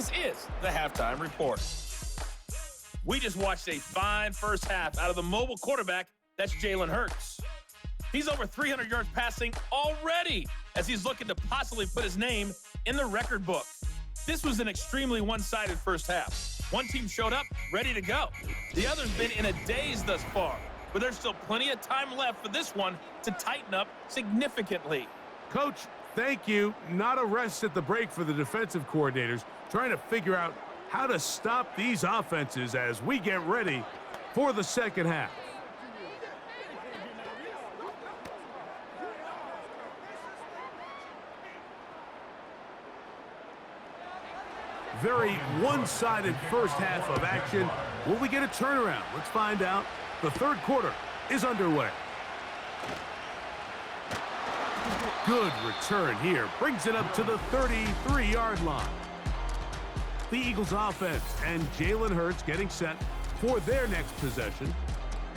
This is the Halftime Report. We just watched a fine first half out of the mobile quarterback, that's Jalen Hurts. He's over 300 yards passing already as he's looking to possibly put his name in the record book. This was an extremely one-sided first half. One team showed up, ready to go. The other's been in a daze thus far, but there's still plenty of time left for this one to tighten up significantly. Coach, thank you. Not a rest at the break for the defensive coordinators, trying to figure out how to stop these offenses as we get ready for the second half. Very one-sided first half of action. Will we get a turnaround? Let's find out. The third quarter is underway. Good return here. Brings it up to the 33-yard line. The Eagles offense and Jalen Hurts getting set for their next possession.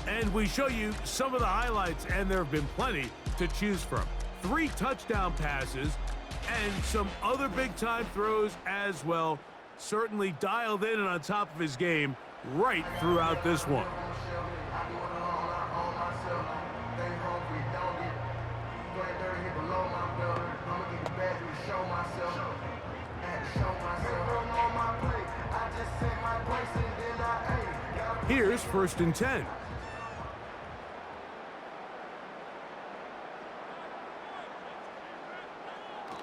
And we show you some of the highlights, and there have been plenty to choose from. 3 touchdown passes and some other big-time throws as well. Certainly dialed in and on top of his game right throughout this one. Here's 1st and 10.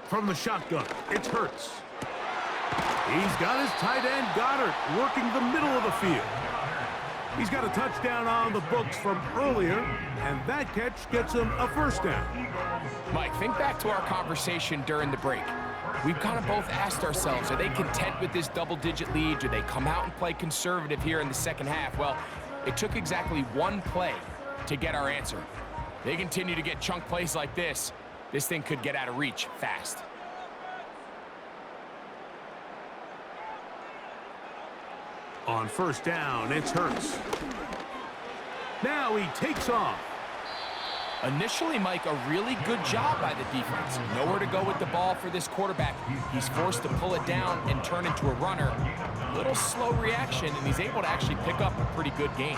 From the shotgun, it's Hurts. He's got his tight end, Goddard, working the middle of the field. He's got a touchdown on the books from earlier, and that catch gets him a first down. Mike, think back to our conversation during the break. We've kind of both asked ourselves, are they content with this double-digit lead? Do they come out and play conservative here in the second half? Well, it took exactly one play to get our answer. They continue to get chunk plays like this. This thing could get out of reach fast. On first down, it's Hurts. Now he takes off. Initially, Mike, a really good job by the defense. Nowhere to go with the ball for this quarterback. He's forced to pull it down and turn into a runner. A little slow reaction, and he's able to actually pick up a pretty good gain.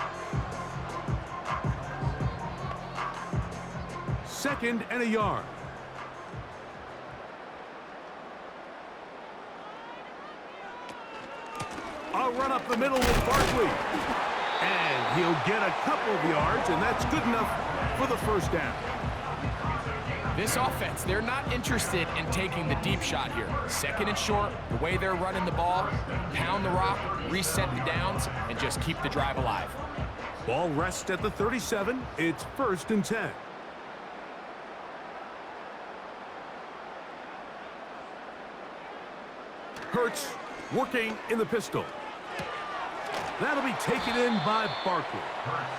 2nd and a yard. A run up the middle with Barkley. And he'll get a couple of yards, and that's good enough for the first down. This offense, they're not interested in taking the deep shot here. 2nd and short, the way they're running the ball, pound the rock, reset the downs, and just keep the drive alive. Ball rests at the 37. It's 1st and 10. Hurts working in the pistol. That'll be taken in by Barkley.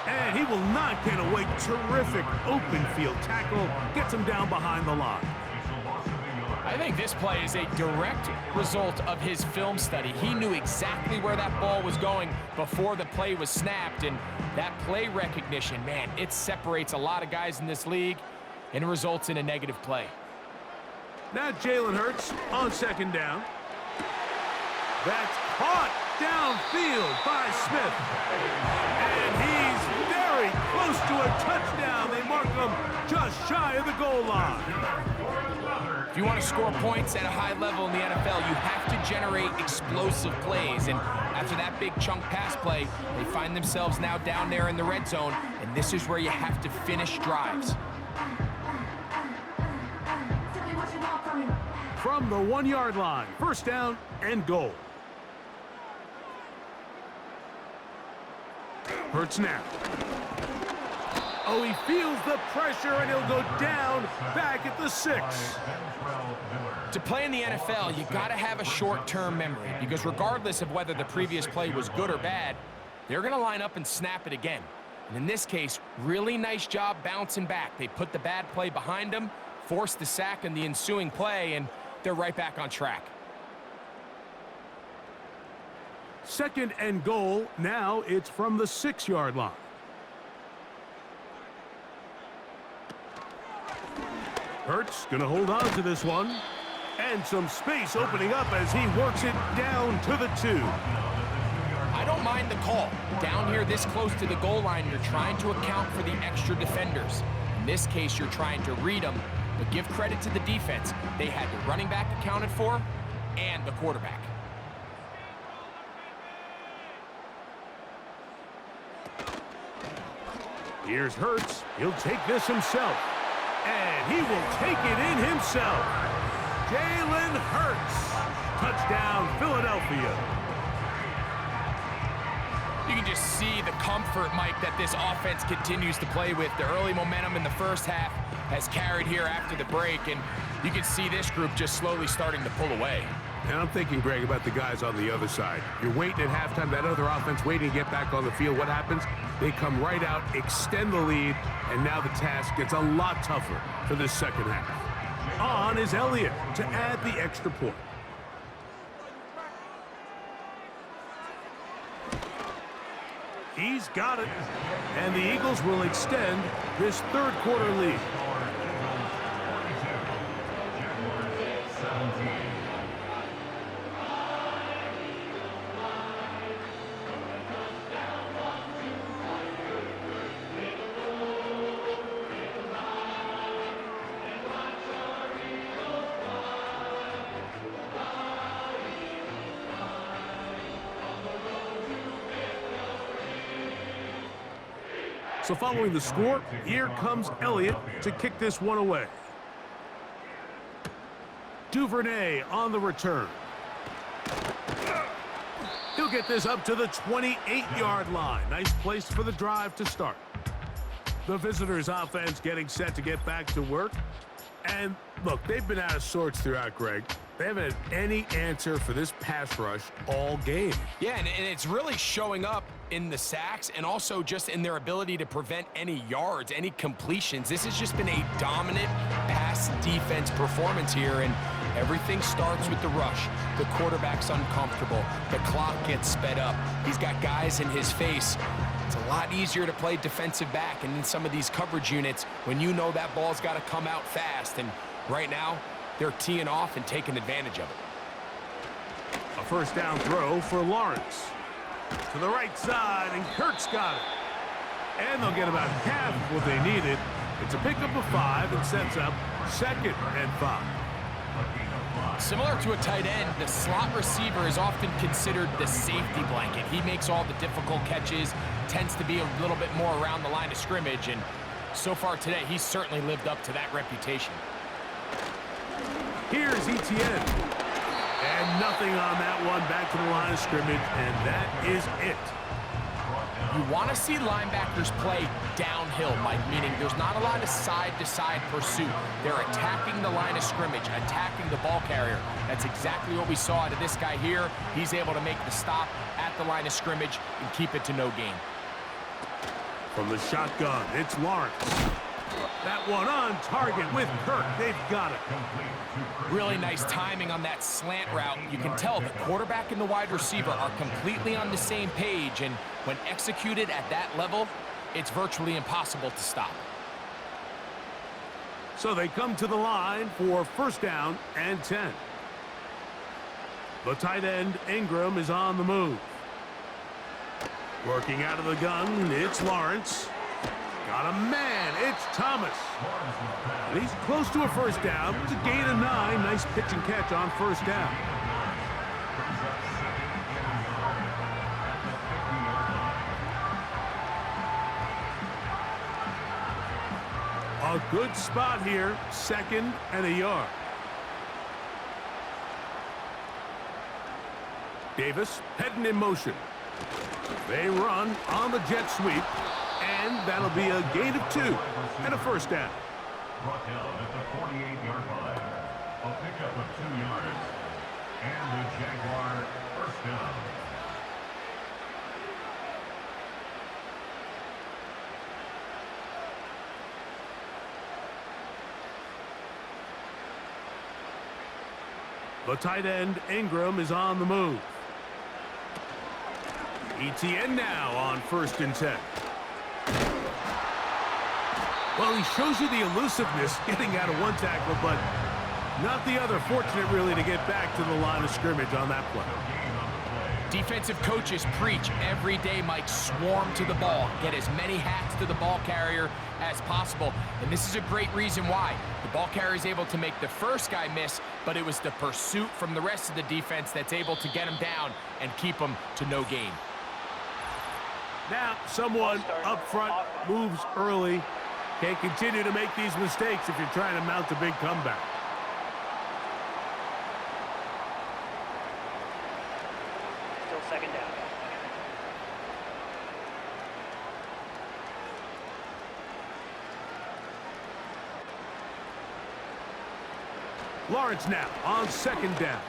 And he will not get away. Terrific open field tackle. Gets him down behind the line. I think this play is a direct result of his film study. He knew exactly where that ball was going before the play was snapped. And that play recognition, man, it separates a lot of guys in this league and results in a negative play. Now Jalen Hurts on 2nd down. That's caught downfield by Smith. And he's very close to a touchdown. They mark him just shy of the goal line. If you want to score points at a high level in the NFL, you have to generate explosive plays. And after that big chunk pass play, they find themselves now down there in the red zone. And this is where you have to finish drives. From the 1-yard line, 1st down and goal. Hurts now. Oh, he feels the pressure, and he'll go down back at the 6. To play in the NFL, you got to have a short-term memory, because regardless of whether the previous play was good or bad, they're going to line up and snap it again. And in this case, really nice job bouncing back. They put the bad play behind them, forced the sack in the ensuing play, and they're right back on track. 2nd and goal. Now it's from the 6-yard line. Hurts gonna hold on to this one. And some space opening up as he works it down to the 2. I don't mind the call. Down here this close to the goal line, you're trying to account for the extra defenders. In this case, you're trying to read them, but give credit to the defense. They had the running back accounted for and the quarterback. Here's Hurts. He'll take this himself. And he will take it in himself. Jalen Hurts. Touchdown, Philadelphia. You can just see the comfort, Mike, that this offense continues to play with. The early momentum in the first half has carried here after the break, and you can see this group just slowly starting to pull away. And I'm thinking, Greg, about the guys on the other side. You're waiting at halftime, that other offense waiting to get back on the field. What happens? They come right out, extend the lead, and now the task gets a lot tougher for this second half. On is Elliott to add the extra point. He's got it. And the Eagles will extend this third quarter lead. So following the score, here comes Elliott to kick this one away. Duvernay on the return. He'll get this up to the 28-yard line. Nice place for the drive to start. The visitors' offense getting set to get back to work. And look, they've been out of sorts throughout, Greg. They haven't had any answer for this pass rush all game. Yeah, and it's really showing up in the sacks and also just in their ability to prevent any yards, any completions. This has just been a dominant pass defense performance here, and everything starts with the rush. The quarterback's uncomfortable. The clock gets sped up. He's got guys in his face. It's a lot easier to play defensive back, and in some of these coverage units, when you know that ball's got to come out fast, and right now, they're teeing off and taking advantage of it. A first down throw for Lawrence. To the right side, and Kirk's got it. And they'll get about half of what they needed. It's a pickup of 5 and sets up 2nd and 5. Similar to a tight end, the slot receiver is often considered the safety blanket. He makes all the difficult catches, tends to be a little bit more around the line of scrimmage, and so far today, he's certainly lived up to that reputation. Here's Etienne. And nothing on that one, back to the line of scrimmage, and that is it. You want to see linebackers play downhill, Mike, meaning there's not a lot of side-to-side pursuit. They're attacking the line of scrimmage, attacking the ball carrier. That's exactly what we saw out of this guy here. He's able to make the stop at the line of scrimmage and keep it to no gain. From the shotgun, it's Lawrence. That one on target with Kirk. They've got it. Really nice timing on that slant route. You can tell the quarterback and the wide receiver are completely on the same page, and when executed at that level, it's virtually impossible to stop. So they come to the line for first down and 10. The tight end, Ingram, is on the move. Working out of the gun, it's Lawrence. Got a man, it's Thomas. And he's close to a first down. It's a gain of 9. Nice pitch and catch on first down. A good spot here, 2nd and a yard. Davis heading in motion. They run on the jet sweep. And that'll be a gain of 2 and a first down. Brought down at the 48-yard line. A pickup of 2 yards. And the Jaguar first down. The tight end, Ingram, is on the move. Etienne now on 1st and 10. Well, he shows you the elusiveness getting out of one tackle, but Not the other fortunate, really, to get back to the line of scrimmage on that play. Defensive coaches preach every day, Mike, swarm to the ball. Get as many hats to the ball carrier as possible. And this is a great reason why. The ball carrier is able to make the first guy miss, but it was the pursuit from the rest of the defense that's able to get him down and keep him to no gain. Now, someone up front moves early. Can't continue to make these mistakes if you're trying to mount a big comeback. Still second down. Lawrence now on second down.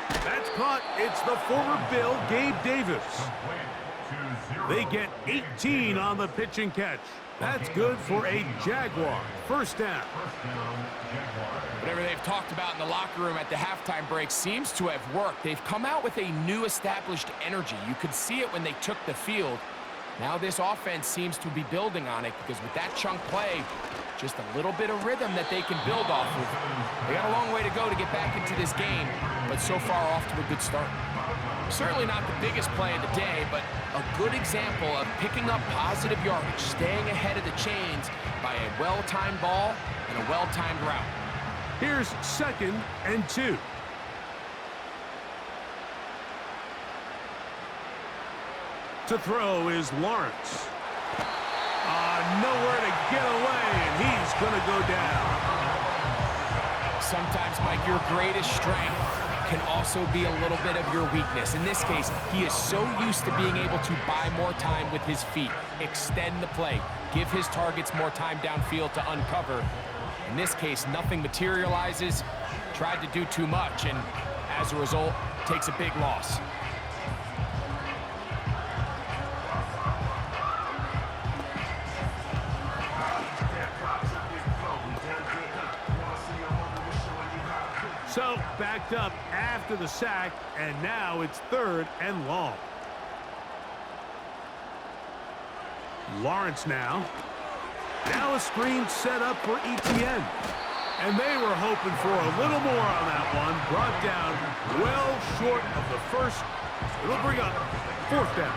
That's caught. It's the former Bill, Gabe Davis. They get 18 on the pitch and catch. That's good for a Jaguar. First down. Whatever they've talked about in the locker room at the halftime break seems to have worked. They've come out with a new established energy. You could see it when they took the field. Now this offense seems to be building on it because with that chunk play, just a little bit of rhythm that they can build off of. They got a long way to go to get back into this game, but so far off to a good start. Certainly not the biggest play of the day, but a good example of picking up positive yardage, staying ahead of the chains by a well-timed ball and a well-timed route. Here's 2nd and 2. To throw is Lawrence. Nowhere to get away, and he's going to go down. Sometimes, Mike, your greatest strength can also be a little bit of your weakness. In this case, he is so used to being able to buy more time with his feet, extend the play, give his targets more time downfield to uncover. In this case, nothing materializes, tried to do too much, and as a result, takes a big loss. So, backed up after the sack, and now it's 3rd and long. Lawrence now. Now a screen set up for ETN. And they were hoping for a little more on that one. Brought down well short of the first. It'll bring up 4th down.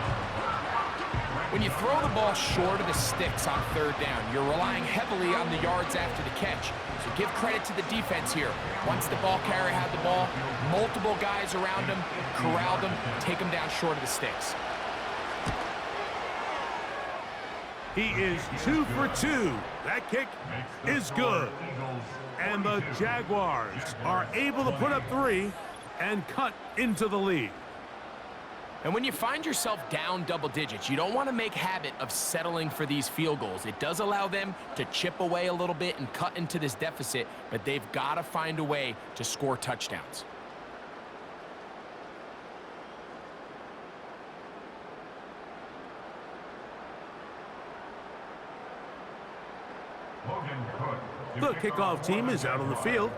When you throw the ball short of the sticks on 3rd down, you're relying heavily on the yards after the catch. So give credit to the defense here. Once the ball carrier had the ball, multiple guys around him, corralled him, take him down short of the sticks. He is 2 for 2. That kick is good. And the Jaguars are able to put up 3 and cut into the lead. And when you find yourself down double digits, you don't want to make habit of settling for these field goals. It does allow them to chip away a little bit and cut into this deficit, but they've got to find a way to score touchdowns. The kickoff team is out on the field,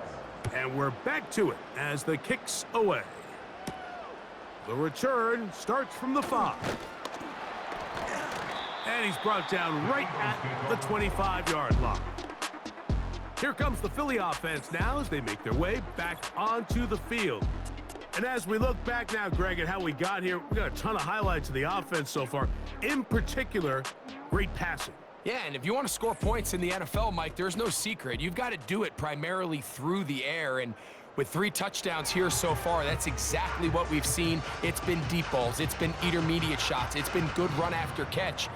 and we're back to it as the kick's away. The return starts from the 5. And he's brought down right at the 25-yard line. Here comes the Philly offense now as they make their way back onto the field. And as we look back now, Greg, at how we got here, we got a ton of highlights of the offense so far. In particular, great passing. Yeah, and if you want to score points in the NFL, Mike, there's no secret. You've got to do it primarily through the air, and with 3 touchdowns here so far, that's exactly what we've seen. It's been deep balls. It's been intermediate shots. It's been good run after catch.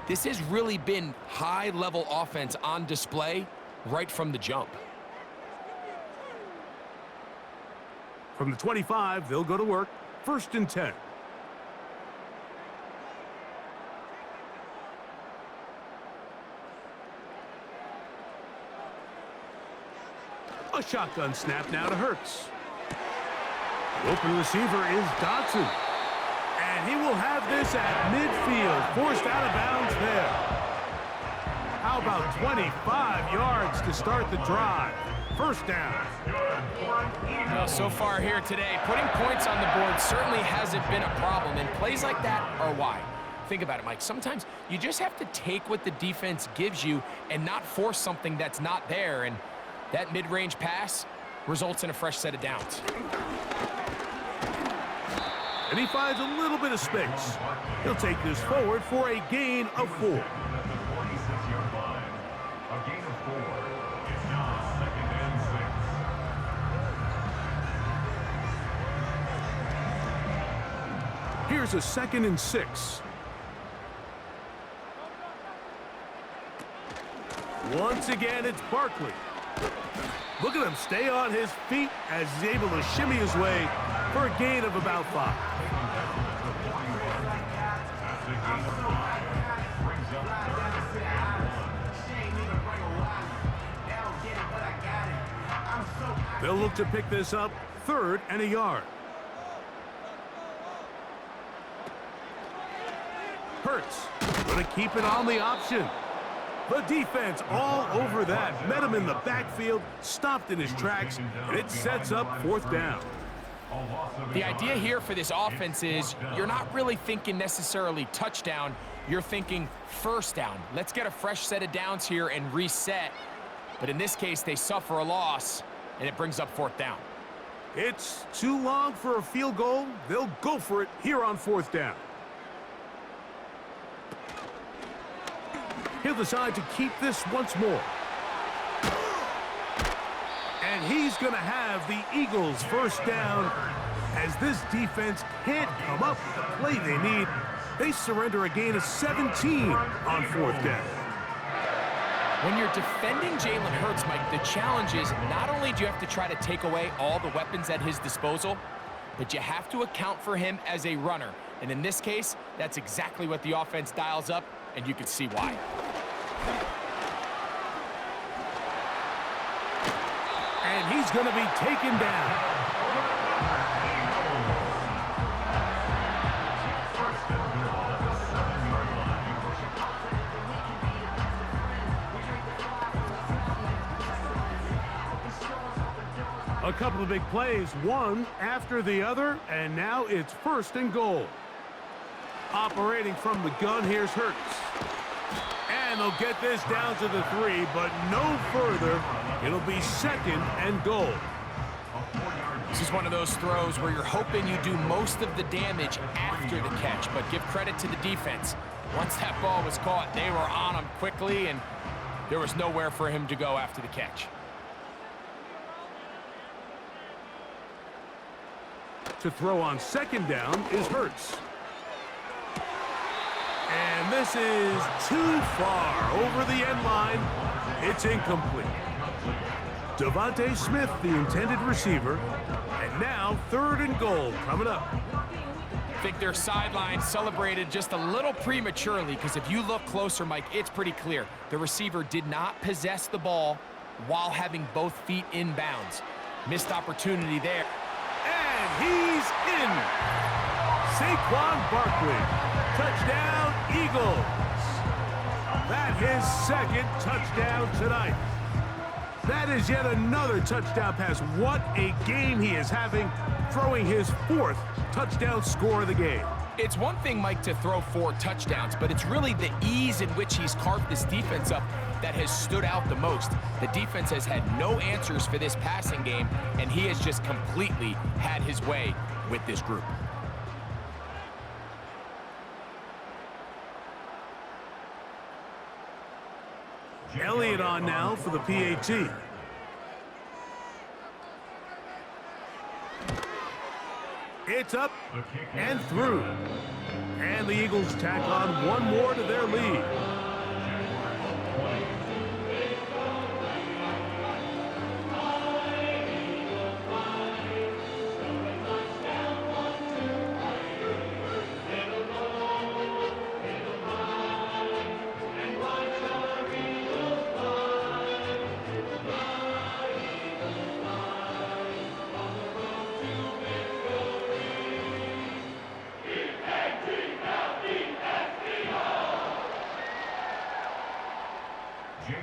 This has really been high-level offense on display right from the jump. From the 25, they'll go to work. 1st and 10. A shotgun snap now to Hurts. The open receiver is Dotson. And he will have this at midfield, forced out of bounds there. How about 25 yards to start the drive? 1st down. Well, so far here today, putting points on the board certainly hasn't been a problem, and plays like that are why. Think about it, Mike. Sometimes you just have to take what the defense gives you and not force something that's not there, and That mid-range pass results in a fresh set of downs. And he finds a little bit of space. He'll take this forward for a gain of 4. At the 46-yard line. A gain of 4. It's now 2nd and 6. Here's a 2nd and 6. Once again, it's Barkley. Look at him stay on his feet as he's able to shimmy his way for a gain of about 5. They'll look to pick this up 3rd and a yard. Hurts going to keep it on the option. The defense all over that. Met him in the backfield, stopped in his tracks, and it sets up 4th down. The idea here for this offense is you're not really thinking necessarily touchdown. You're thinking 1st down. Let's get a fresh set of downs here and reset. But in this case, they suffer a loss, and it brings up 4th down. It's too long for a field goal. They'll go for it here on 4th down. He'll decide to keep this once more. And he's going to have the Eagles 1st down. As this defense can't come up with the play they need, they surrender a gain of 17 on 4th down. When you're defending Jalen Hurts, Mike, the challenge is not only do you have to try to take away all the weapons at his disposal, but you have to account for him as a runner. And in this case, that's exactly what the offense dials up, and you can see why. And he's going to be taken down. A couple of big plays, one after the other, and now it's 1st and goal. Operating from the gun, here's Hurts. And they'll get this down to the 3, but no further. It'll be 2nd and goal. This is one of those throws where you're hoping you do most of the damage after the catch, but give credit to the defense. Once that ball was caught, they were on him quickly, and there was nowhere for him to go after the catch. To throw on 2nd down is Hurts. And this is too far over the end line. It's incomplete. Devontae Smith, the intended receiver. And now 3rd and goal coming up. I think their sideline celebrated just a little prematurely, because if you look closer, Mike, it's pretty clear. The receiver did not possess the ball while having both feet in bounds. Missed opportunity there. And he's in. Saquon Barkley. Touchdown, Eagles. That his 2nd touchdown tonight. That is yet another touchdown pass. What a game he is having, throwing his 4th touchdown score of the game. It's one thing, Mike, to throw 4 touchdowns, but it's really the ease in which he's carved this defense up that has stood out the most. The defense has had no answers for this passing game, and he has just completely had his way with this group. Elliott on now for the PAT. It's up and through. And the Eagles tack on one more to their lead.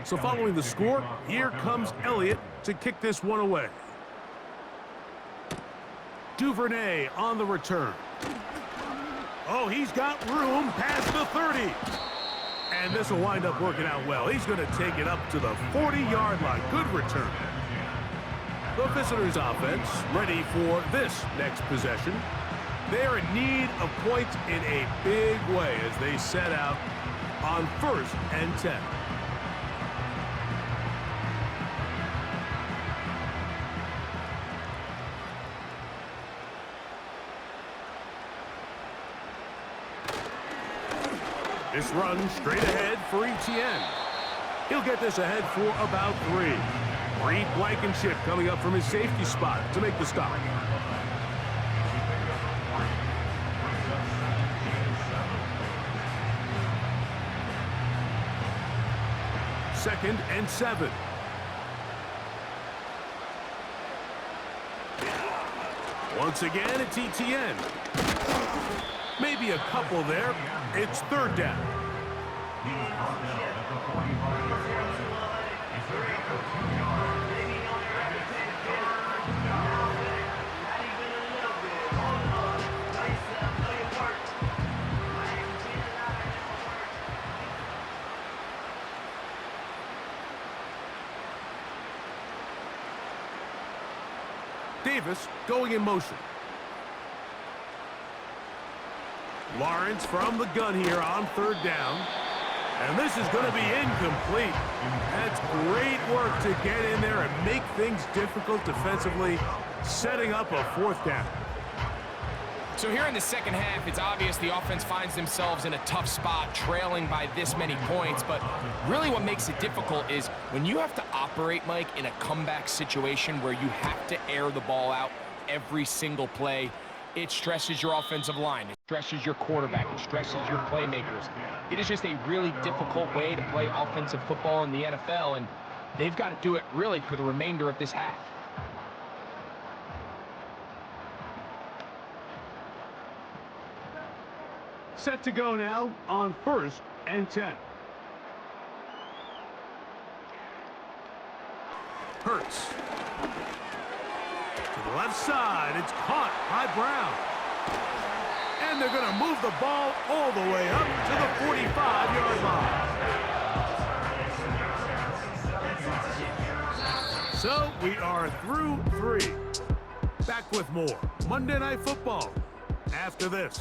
So following the score, here comes Elliott to kick this one away. Duvernay on the return. Oh, he's got room past the 30. And this will wind up working out well. He's going to take it up to the 40-yard line. Good return. The visitors' offense ready for this next possession. They're in need of points in a big way as they set out on 1st and 10. This run straight ahead for Etienne. He'll get this ahead for about 3. Reed Blankenship coming up from his safety spot to make the stop. Second and 7. Once again, it's Etienne. Maybe a couple there. It's 3rd down. He was brought down at the 45-yard line. It's a gain of 2 yards. Davis going in motion. Lawrence from the gun here on 3rd down. And this is going to be incomplete. That's great work to get in there and make things difficult defensively, setting up a 4th down. So here in the second half, it's obvious the offense finds themselves in a tough spot, trailing by this many points. But really what makes it difficult is when you have to operate, Mike, in a comeback situation where you have to air the ball out every single play, it stresses your offensive line. It stresses your quarterback. It stresses your playmakers. It is just a really difficult way to play offensive football in the NFL, and they've got to do it really for the remainder of this half. Set to go now on 1st and 10. Hurts. To the left side, it's caught by Brown. And they're going to move the ball all the way up to the 45-yard line. So we are through 3. Back with more Monday Night Football after this.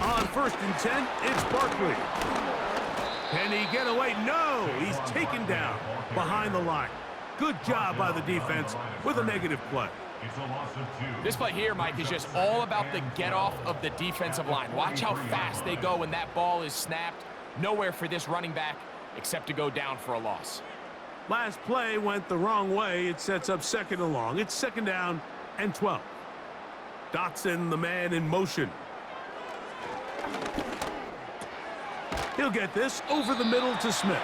On 1st and 10, it's Barkley. Can he get away? No, he's taken down behind the line. Good job by the defense with a negative play. It's a loss of 2. This play here, Mike, is just all about the get-off of the defensive line. Watch how fast they go when that ball is snapped. Nowhere for this running back except to go down for a loss. Last play went the wrong way. It sets up 2nd and long. It's 2nd down and 12. Dotson, the man in motion. He'll get this over the middle to Smith.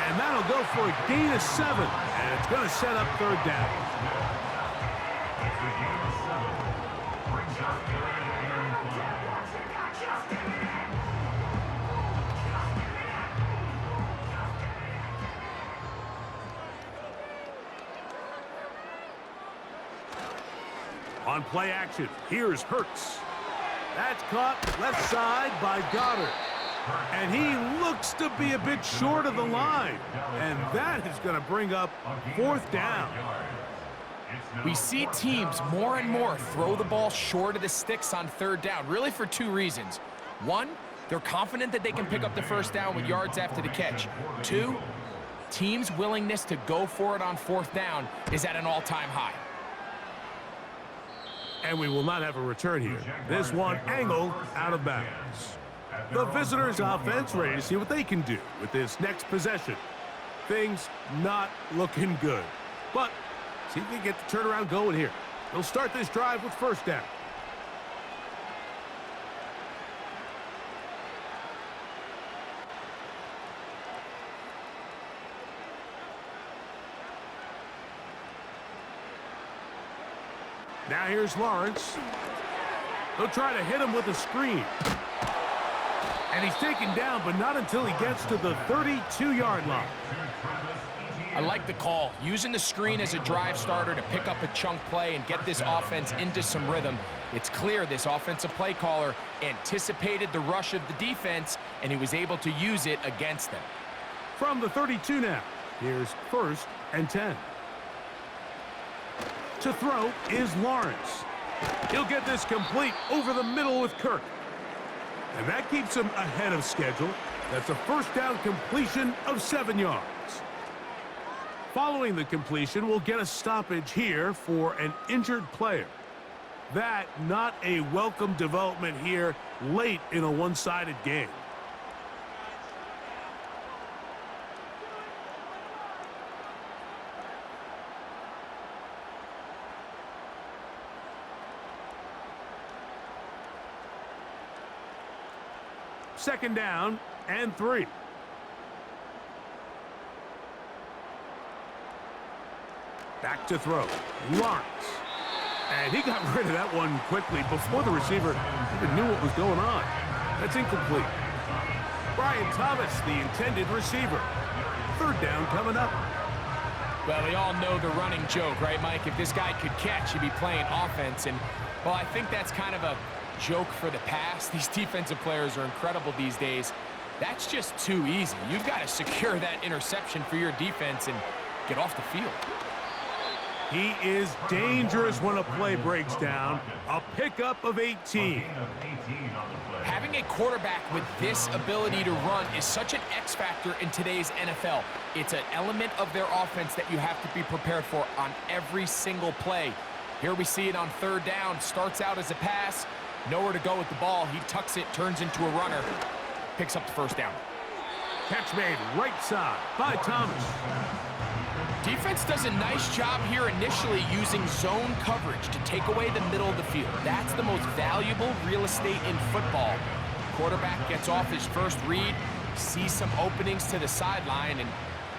And that'll go for a gain of 7. And it's going to set up 3rd down. It's a gain of 7. Brings up 3rd and 5. On play action, here's Hurts. That's caught left side by Goddard. And he looks to be a bit short of the line. And that is going to bring up 4th down. We see teams more and more throw the ball short of the sticks on 3rd down, really for 2 reasons. 1, they're confident that they can pick up the 1st down with yards after the catch. 2, teams' willingness to go for it on 4th down is at an all-time high. And we will not have a return here. This one angled out of bounds. The visitors' offense ready to see what they can do with this next possession. Things not looking good. But see if they get the turnaround going here. They'll start this drive with 1st down. Now here's Lawrence. They'll try to hit him with a screen. And he's taken down, but not until he gets to the 32-yard line. I like the call. Using the screen as a drive starter to pick up a chunk play and get this offense into some rhythm. It's clear this offensive play caller anticipated the rush of the defense, and he was able to use it against them. From the 32 now, here's 1st and 10. To throw is Lawrence. He'll get this complete over the middle with Kirk. And that keeps him ahead of schedule. That's a first down completion of 7 yards. Following the completion, we'll get a stoppage here for an injured player. That not a welcome development here late in a one-sided game. Second down and 3. Back to throw. Lawrence. And he got rid of that one quickly before the receiver even knew what was going on. That's incomplete. Brian Thomas, the intended receiver. Third down coming up. Well, we all know the running joke, right, Mike? If this guy could catch, he'd be playing offense. And, well, I think that's kind of a joke for the past. These defensive players are incredible these days. That's just too easy. You've got to secure that interception for your defense and get off the field. He is dangerous when a play breaks down. A pickup of 18. Having a quarterback with this ability to run is such an X factor in today's NFL. It's an element of their offense that you have to be prepared for on every single play. Here we see it on third down. Starts out as a pass. Nowhere to go with the ball. He tucks it, turns into a runner. Picks up the first down. Catch made right side by Thomas. Defense does a nice job here initially using zone coverage to take away the middle of the field. That's the most valuable real estate in football. Quarterback gets off his first read, sees some openings to the sideline, and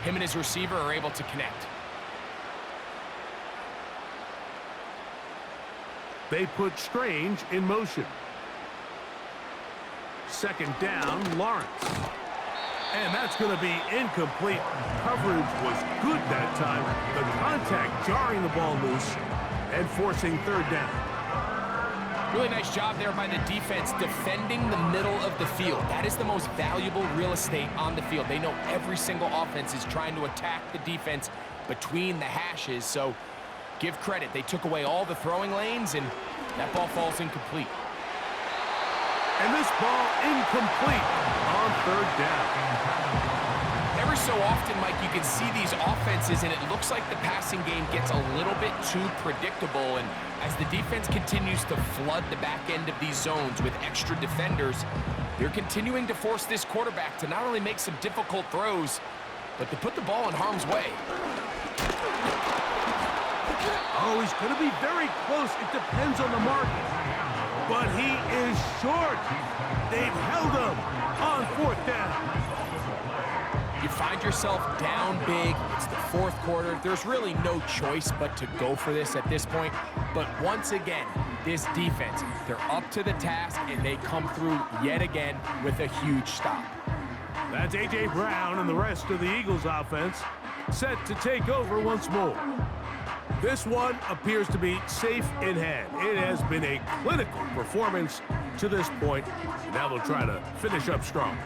him and his receiver are able to connect. They put Strange in motion. Second down, Lawrence. And that's going to be incomplete. Coverage was good that time. The contact jarring the ball loose and forcing third down. Really nice job there by the defense defending the middle of the field. That is the most valuable real estate on the field. They know every single offense is trying to attack the defense between the hashes, so give credit. They took away all the throwing lanes, and that ball falls incomplete. And this ball incomplete on third down. Every so often, Mike, you can see these offenses, and it looks like the passing game gets a little bit too predictable. And as the defense continues to flood the back end of these zones with extra defenders, they're continuing to force this quarterback to not only make some difficult throws, but to put the ball in harm's way. Oh, he's going to be very close. It depends on the mark. But he is short. They've held him on fourth down. You find yourself down big. It's the fourth quarter. There's really no choice but to go for this at this point. But once again, this defense, they're up to the task, and they come through yet again with a huge stop. That's A.J. Brown and the rest of the Eagles offense set to take over once more. This one appears to be safe in hand. It has been a clinical performance to this point. Now they'll try to finish up strong.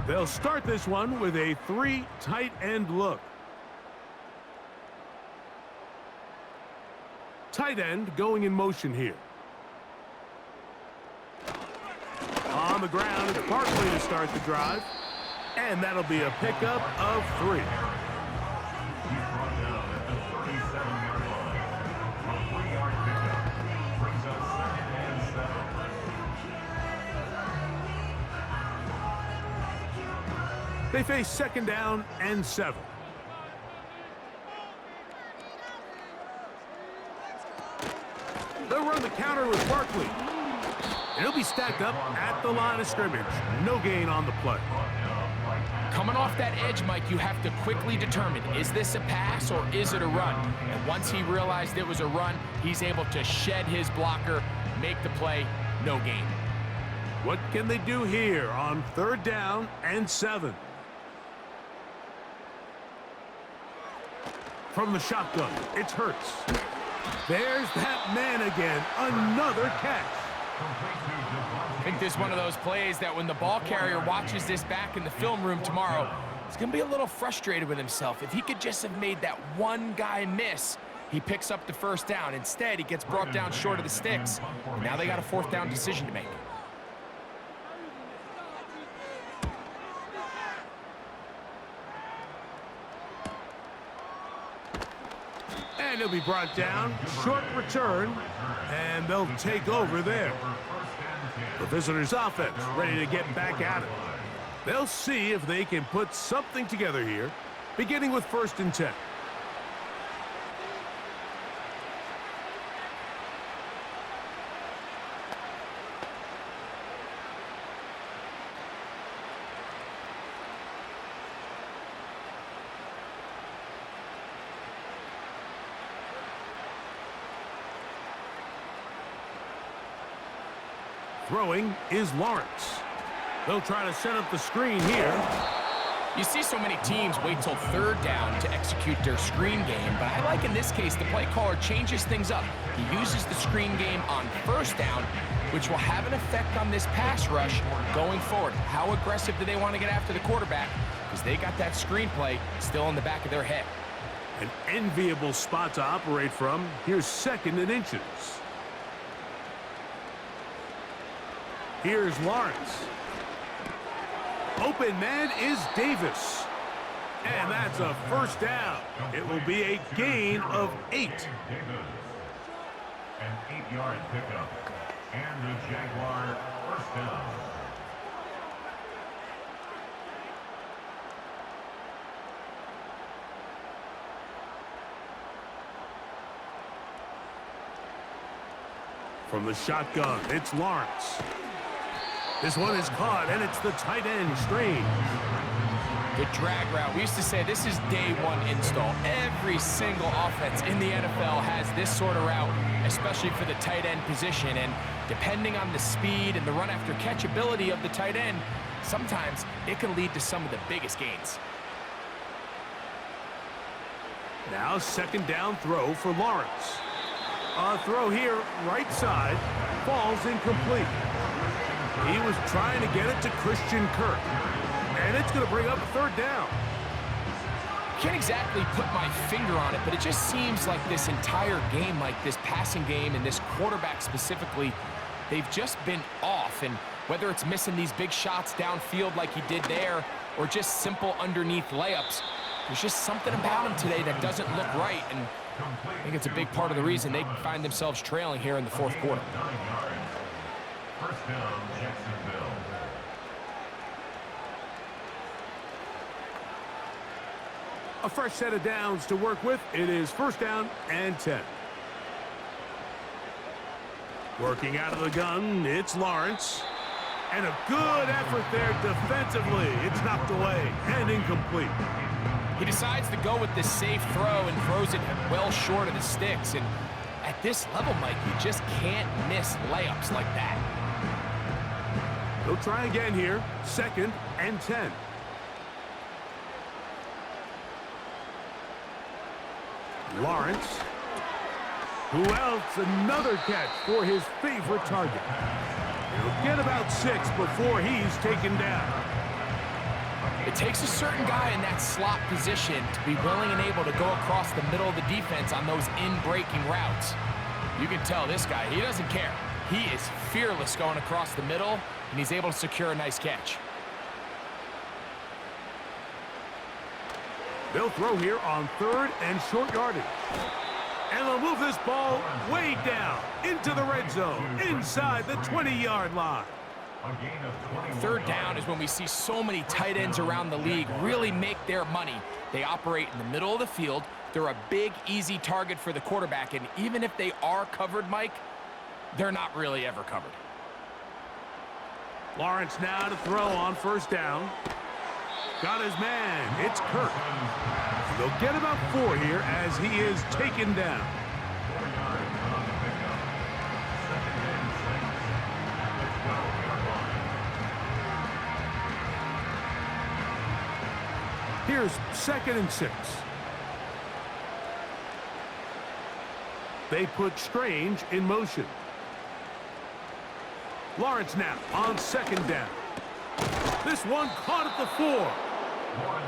They'll start this one with a 3 tight end look. Tight end going in motion here. On the ground, it's Barkley to start the drive. And that'll be a pickup of 3. They face second down and 7. They'll run the counter with Barkley. And he'll be stacked up at the line of scrimmage. No gain on the play. Coming off that edge, Mike, you have to quickly determine, is this a pass or is it a run? And once he realized it was a run, he's able to shed his blocker, make the play, no gain. What can they do here on 3rd down and 7? From the shotgun, it's Hurts. There's that man again, another catch. I think this is one of those plays that when the ball carrier watches this back in the film room tomorrow, he's going to be a little frustrated with himself. If he could just have made that one guy miss, he picks up the 1st down. Instead, he gets brought down short of the sticks. And now they got a 4th down decision to make. And he'll be brought down. Short return. And they'll take over there. The visitors' offense ready to get back at it. They'll see if they can put something together here, beginning with 1st and 10. Throwing is Lawrence. They'll try to set up the screen here. You see so many teams wait till 3rd down to execute their screen game, but I like in this case the play caller changes things up. He uses the screen game on 1st down, which will have an effect on this pass rush going forward. How aggressive do they want to get after the quarterback? Because they got that screen play still in the back of their head. An enviable spot to operate from. Here's 2nd and inches. Here's Lawrence. Open man is Davis. And that's a 1st down. It will be a gain of 8. An 8-yard pickup. And the Jaguar 1st down. From the shotgun, it's Lawrence. This one is caught, and it's the tight end screen. The drag route. We used to say this is day 1 install. Every single offense in the NFL has this sort of route, especially for the tight end position. And depending on the speed and the run after catch ability of the tight end, sometimes it can lead to some of the biggest gains. Now 2nd down throw for Lawrence. A throw here, right side, falls incomplete. He was trying to get it to Christian Kirk. And it's going to bring up 3rd down. Can't exactly put my finger on it, but it just seems like this entire game, like this passing game and this quarterback specifically, they've just been off. And whether it's missing these big shots downfield like he did there or just simple underneath layups, there's just something about him today that doesn't look right. And I think it's a big part of the reason they find themselves trailing here in the 4th quarter. 1st down, Jacksonville. A fresh set of downs to work with. It is 1st down and 10. Working out of the gun, it's Lawrence. And a good effort there defensively. It's knocked away and incomplete. He decides to go with this safe throw and throws it well short of the sticks. And at this level, Mike, you just can't miss layups like that. They'll try again here. 2nd and 10. Lawrence. Who else? Another catch for his favorite target. He'll get about 6 before he's taken down. It takes a certain guy in that slot position to be willing and able to go across the middle of the defense on those in-breaking routes. You can tell this guy, he doesn't care. He is fearless going across the middle, and he's able to secure a nice catch. They'll throw here on 3rd and short yardage. And they'll move this ball way down into the red zone, inside the 20-yard line. 3rd down is when we see so many tight ends around the league really make their money. They operate in the middle of the field. They're a big, easy target for the quarterback, and even if they are covered, Mike, they're not really ever covered. Lawrence now to throw on 1st down. got his man. It's Kirk. They'll get about 4 here as he is taken down. 4 yards on the pickup. 2nd and 6 at the 12-yard line. Here's 2nd and 6. They put Strange in motion. Lawrence now on 2nd down. This one caught at the 4.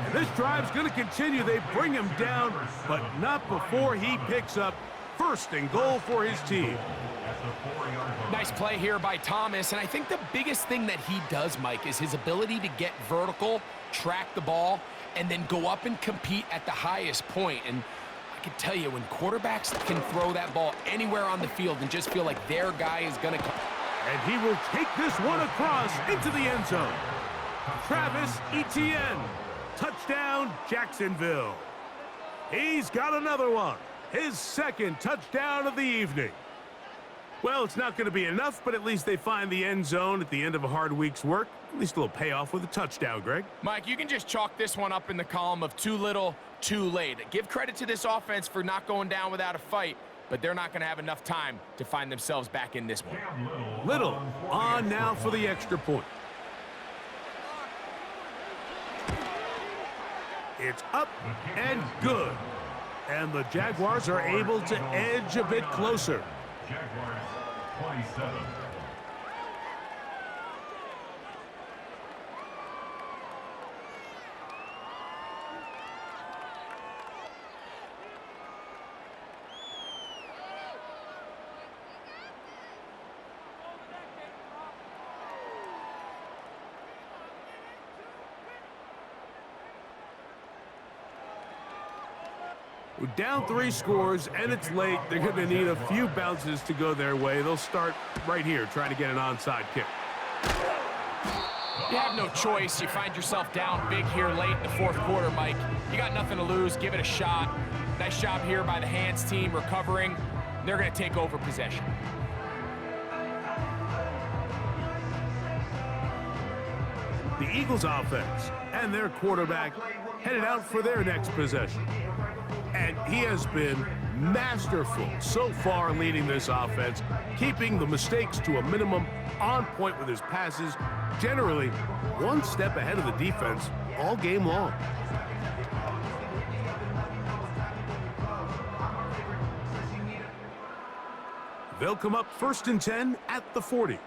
And this drive's going to continue. They bring him down, but not before he picks up 1st and goal for his team. Nice play here by Thomas, and I think the biggest thing that he does, Mike, is his ability to get vertical, track the ball, and then go up and compete at the highest point. And I can tell you, when quarterbacks can throw that ball anywhere on the field and just feel like their guy is going to come. And he will take this one across into the end zone. Travis Etienne. Touchdown, Jacksonville. He's got another one. His 2nd touchdown of the evening. Well, it's not going to be enough, but at least they find the end zone at the end of a hard week's work. At least a little payoff with a touchdown, Greg. Mike, you can just chalk this one up in the column of too little, too late. Give credit to this offense for not going down without a fight, but they're not going to have enough time to find themselves back in this one. Little on now for the extra point. It's up and good. And the Jaguars are able to edge a bit closer. Jaguars 27. We're down 3 scores, and it's late. They're going to need a few bounces to go their way. They'll start right here, trying to get an onside kick. You have no choice. You find yourself down big here late in the 4th quarter, Mike. You got nothing to lose. Give it a shot. Nice job here by the Hands team recovering. They're going to take over possession. The Eagles offense and their quarterback headed out for their next possession. And he has been masterful so far leading this offense, keeping the mistakes to a minimum, on point with his passes, generally one step ahead of the defense all game long. They'll come up 1st and 10 at the 40.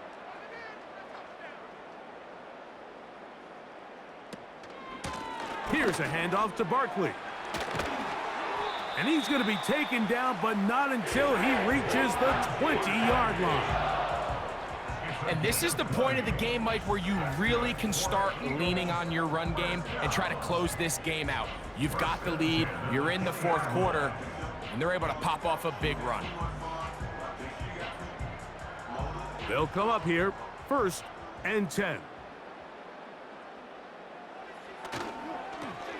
Here's a handoff to Barkley. And he's going to be taken down, but not until he reaches the 20-yard line. And this is the point of the game, Mike, where you really can start leaning on your run game and try to close this game out. You've got the lead, you're in the 4th quarter, and they're able to pop off a big run. They'll come up here 1st and 10.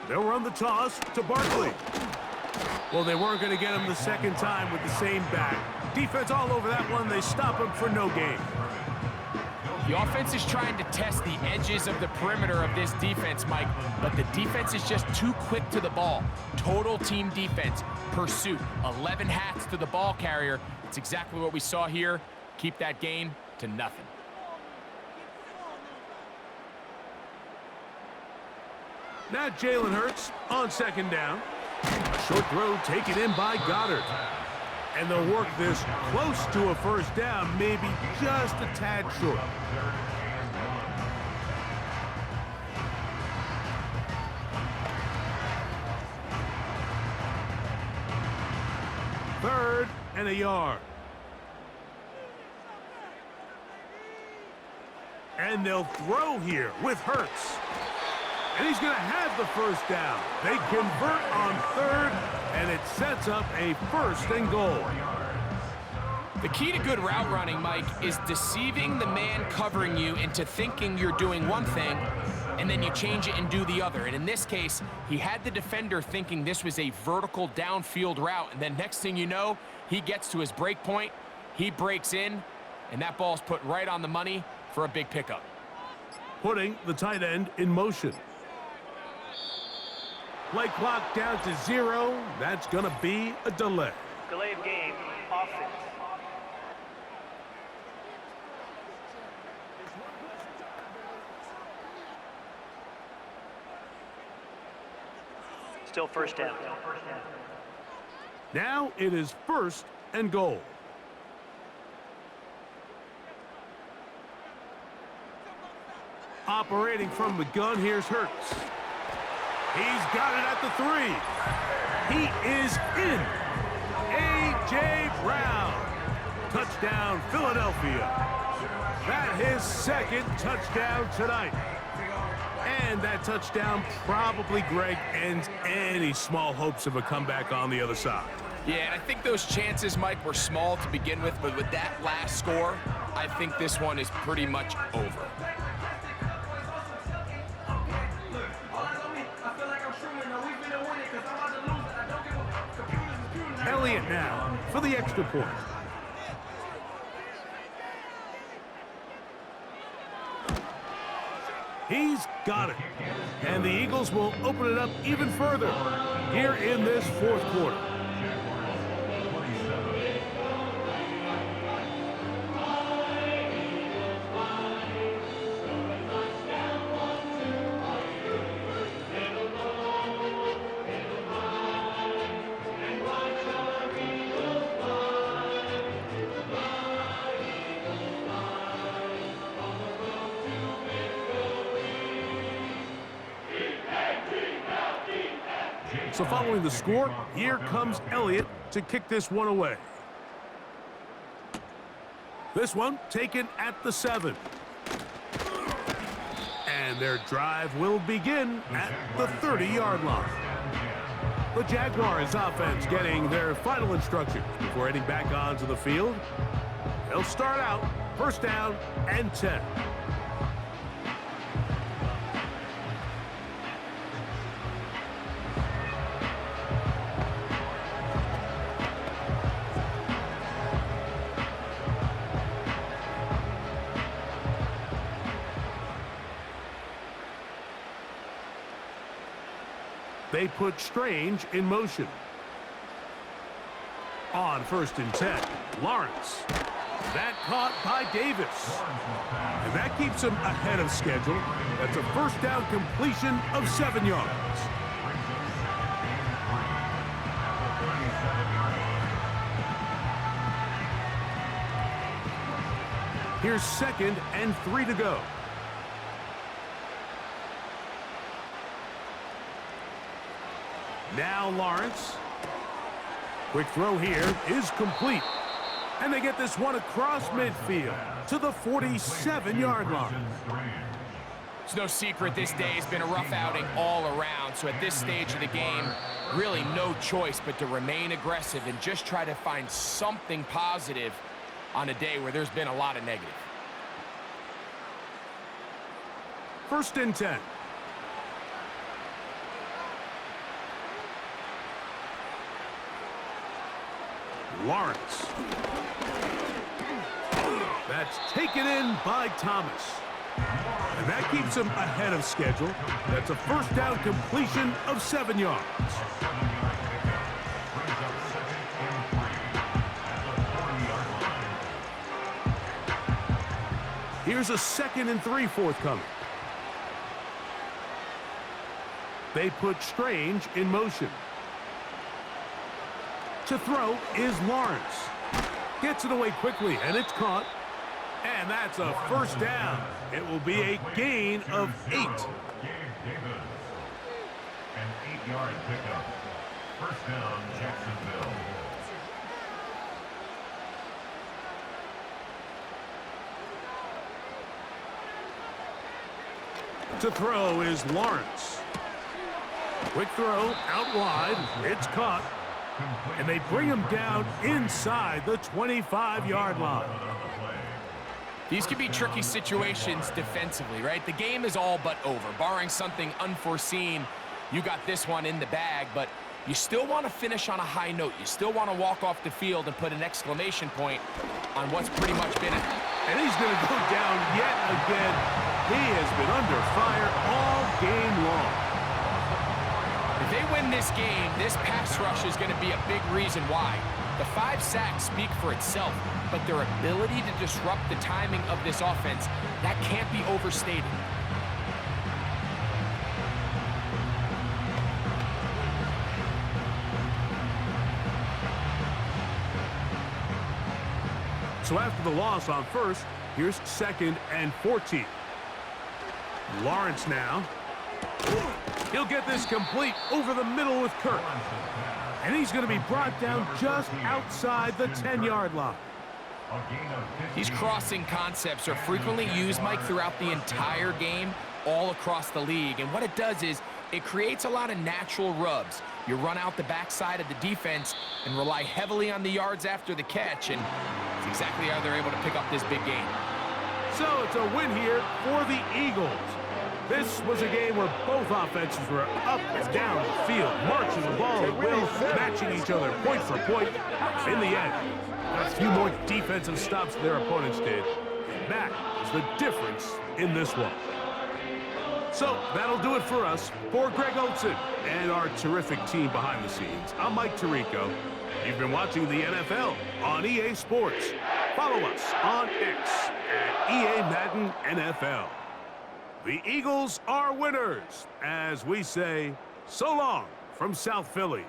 They'll run the toss to Barkley. Well, they weren't going to get him the 2nd time with the same back. Defense all over that one. They stop him for no gain. The offense is trying to test the edges of the perimeter of this defense, Mike, but the defense is just too quick to the ball. Total team defense, pursuit, 11 hats to the ball carrier. It's exactly what we saw here. Keep that gain to nothing. Now Jalen Hurts on 2nd down. A short throw taken in by Goddard. And they'll work this close to a 1st down, maybe just a tad short. Third and a yard. And they'll throw here with Hurts. And he's going to have the 1st down. They convert on 3rd, and it sets up a 1st and goal. The key to good route running, Mike, is deceiving the man covering you into thinking you're doing one thing, and then you change it and do the other. And in this case, he had the defender thinking this was a vertical downfield route, and then next thing you know, he gets to his break point, he breaks in, and that ball's put right on the money for a big pickup. Putting the tight end in motion. Play clock down to 0. That's going to be a delay. Delay of game, offense. Still first down. Now it is 1st and goal. Operating from the gun, here's Hurts. He's got it at the 3. He is in. A.J. Brown. Touchdown, Philadelphia. That his 2nd touchdown tonight. And that touchdown probably, Greg, ends any small hopes of a comeback on the other side. Yeah, and I think those chances, Mike, were small to begin with, but with that last score, I think this one is pretty much over. Elliott now for the extra point. He's got it. And the Eagles will open it up even further here in this 4th quarter. So following the score, here comes Elliott to kick this one away. This one taken at the 7. And their drive will begin at the 30-yard line. The Jaguars offense getting their final instructions before heading back onto the field. They'll start out 1st down and 10. They put Strange in motion. On 1st and 10, Lawrence. That caught by Davis. And that keeps him ahead of schedule. That's a 1st down completion of 7 yards. Here's 2nd and 3 to go. Now Lawrence. Quick throw here is complete. And they get this one across midfield to the 47-yard line. It's no secret this day has been a rough outing all around. So at this stage of the game, really no choice but to remain aggressive and just try to find something positive on a day where there's been a lot of negative. 1st and 10. Lawrence. That's taken in by Thomas. And that keeps him ahead of schedule. That's a 1st down completion of 7 yards. Here's a 2nd and 3 forthcoming. They put Strange in motion. To throw is Lawrence. Gets it away quickly, and it's caught. And that's a 1st down. It will be a gain of 8. An 8-yard pickup. 1st down, Jacksonville. To throw is Lawrence. Quick throw out wide. It's caught. And they bring him down inside the 25-yard line. These could be tricky situations defensively, right? The game is all but over. Barring something unforeseen, you got this one in the bag, but you still want to finish on a high note. You still want to walk off the field and put an exclamation point on what's pretty much been it. And he's going to go down yet again. He has been under fire all game long. If they win this game, this pass rush is going to be a big reason why. The 5 sacks speak for itself, but their ability to disrupt the timing of this offense, that can't be overstated. So after the loss on first, here's 2nd and 14. Lawrence now. He'll get this complete over the middle with Kirk. And he's going to be brought down just outside the 10-yard line. These crossing concepts are frequently used, Mike, throughout the entire game, all across the league. And what it does is it creates a lot of natural rubs. You run out the backside of the defense and rely heavily on the yards after the catch, and it's exactly how they're able to pick up this big game. So it's a win here for the Eagles. This was a game where both offenses were up and down the field, marching the ball at will, matching each other point for point. In the end, a few more defensive stops their opponents did. That is the difference in this one. So that'll do it for us. For Greg Olson and our terrific team behind the scenes, I'm Mike Tirico. You've been watching the NFL on EA Sports. Follow us on X at EA Madden NFL. The Eagles are winners, as we say, so long from South Philly.